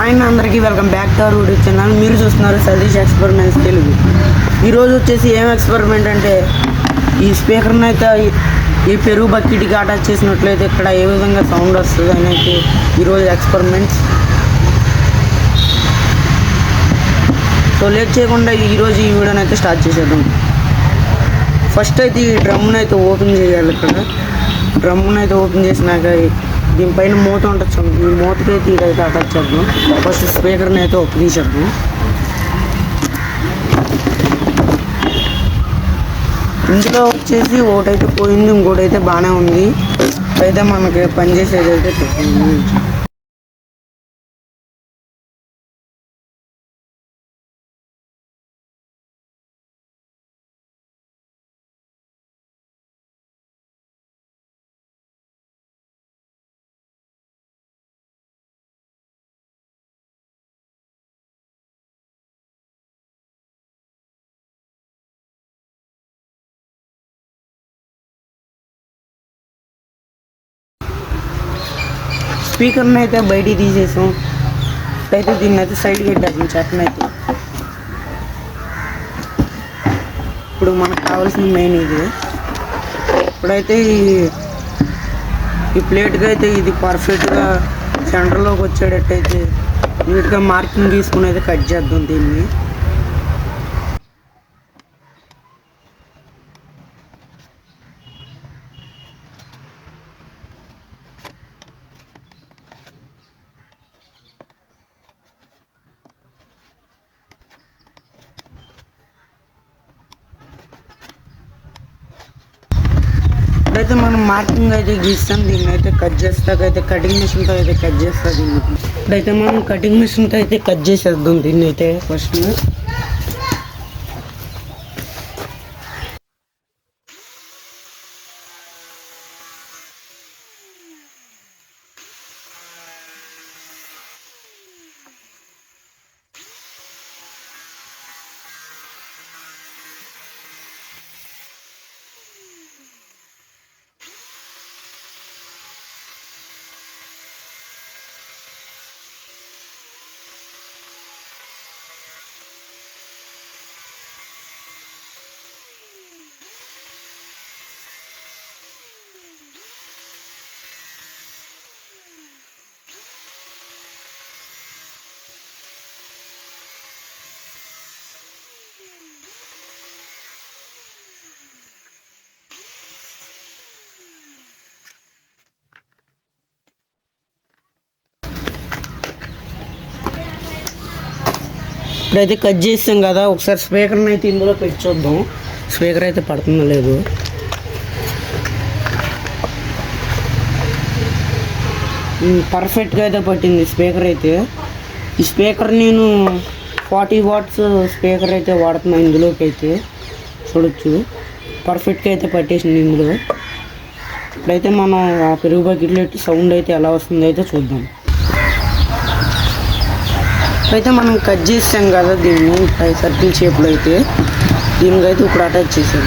Hi అందరికీ welcome back to our YouTube channel. మీరు చూస్తున్నారు సతీష్ ఎక్స్పెరిమెంట్స్ తెలుగు. ఈరోజు వచ్చేసి ఏం ఎక్స్పెరిమెంట్ అంటే ఈ స్పీకర్ని అయితే ఈ పెరుగు బకెట్కి అటాచ్ చేసినట్లయితే ఇక్కడ ఏ విధంగా సౌండ్ వస్తుంది అనేది ఈరోజు ఎక్స్పెరిమెంట్స్. సో లేట్ చేయకుండా ఈరోజు ఈ వీడియోని అయితే స్టార్ట్ చేసేద్దాం. ఫస్ట్ అయితే ఈ డ్రమ్ని అయితే ఓపెన్ చేయాలి. ఇక్కడ డ్రమ్ని అయితే ఓపెన్ చేసినాక దీనిపైన మూత ఉండొచ్చు. ఈ మూతకి అయితే ఇదైతే అటాచ్ చేద్దాం. ఫస్ట్ స్పీకర్ని అయితే ఒప్పు తీసేద్దాం. ఇందులో వచ్చేసి ఒకటైతే పోయింది, ఇంకోటి అయితే బాగానే ఉంది. అయితే మనకి పనిచేసేది అయితే చెప్పింది. స్పీకర్ని అయితే బయటికి తీసేసాం. అయితే దీన్ని అయితే సైడ్కి పెట్టేద్దాం. చెక్కన అయితే ఇప్పుడు మనకు కావాల్సిన మెయిన్ ఇది. ఇప్పుడైతే ఈ ప్లేట్గా అయితే ఇది పర్ఫెక్ట్గా సెంటర్లోకి వచ్చేటట్టయితే నీట్గా మార్కింగ్ తీసుకుని అయితే కట్ చేద్దాం దీన్ని. అయితే మనం మార్కింగ్ అయితే గీస్తాం. దీన్ని అయితే కట్ చేస్తాకైతే కటింగ్ మిషన్తో అయితే కట్ చేస్తా దీన్ని. ఇప్పుడైతే మనం కటింగ్ మిషన్తో అయితే కట్ చేసేద్దాం దీన్ని అయితే ఫస్ట్. ఇప్పుడైతే కట్ చేస్తాం కదా, ఒకసారి స్పీకర్ని అయితే ఇందులో పెట్టి చూద్దాం. స్పీకర్ అయితే పడుతుందో లేదు. పర్ఫెక్ట్గా అయితే పట్టింది స్పీకర్ అయితే. ఈ స్పీకర్ నేను 40 వాట్స్ స్పీకర్ అయితే వాడుతున్నాను. ఇందులోకి అయితే చూడొచ్చు పర్ఫెక్ట్గా అయితే పట్టేసింది ఇందులో. ఇప్పుడైతే మనం ఆ పెరుగు బకెట్లో పెట్టి సౌండ్ అయితే ఎలా వస్తుందో అయితే చూద్దాం. అయితే మనం కట్ చేసాం కదా దీన్ని సర్కిల్ షేప్లో అయితే దీనికైతే ఇప్పుడు అటాచ్ చేసాం.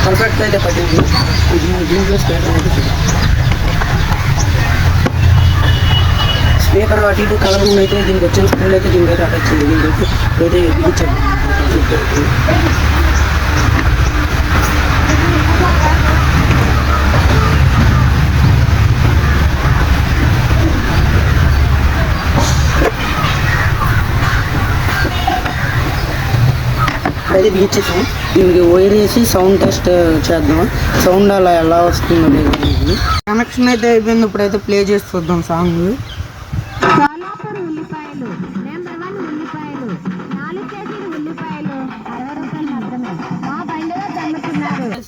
పర్ఫెక్ట్గా అయితే పట్టింది. దీంట్లో స్పీకర్ అయితే స్పీకర్ అటు ఇటు కలర్ అయితే దీనికి వచ్చిన స్పూన్ అయితే దీనికైతే అటాచ్ చేయాలి. దీనికైతే అయితే ఇచ్చాం. అయితే బిగించేసాం. దీనికి వైర్ వేసి సౌండ్ టెస్ట్ చేద్దాం. సౌండ్ అలా ఎలా వస్తుందో లేదు. కనెక్షన్ అయితే అయిపోయింది. ఇప్పుడైతే ప్లే చేసి చూద్దాం సాంగ్.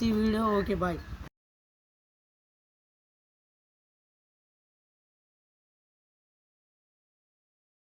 ఈ వీడియో ఓకే బాయ్.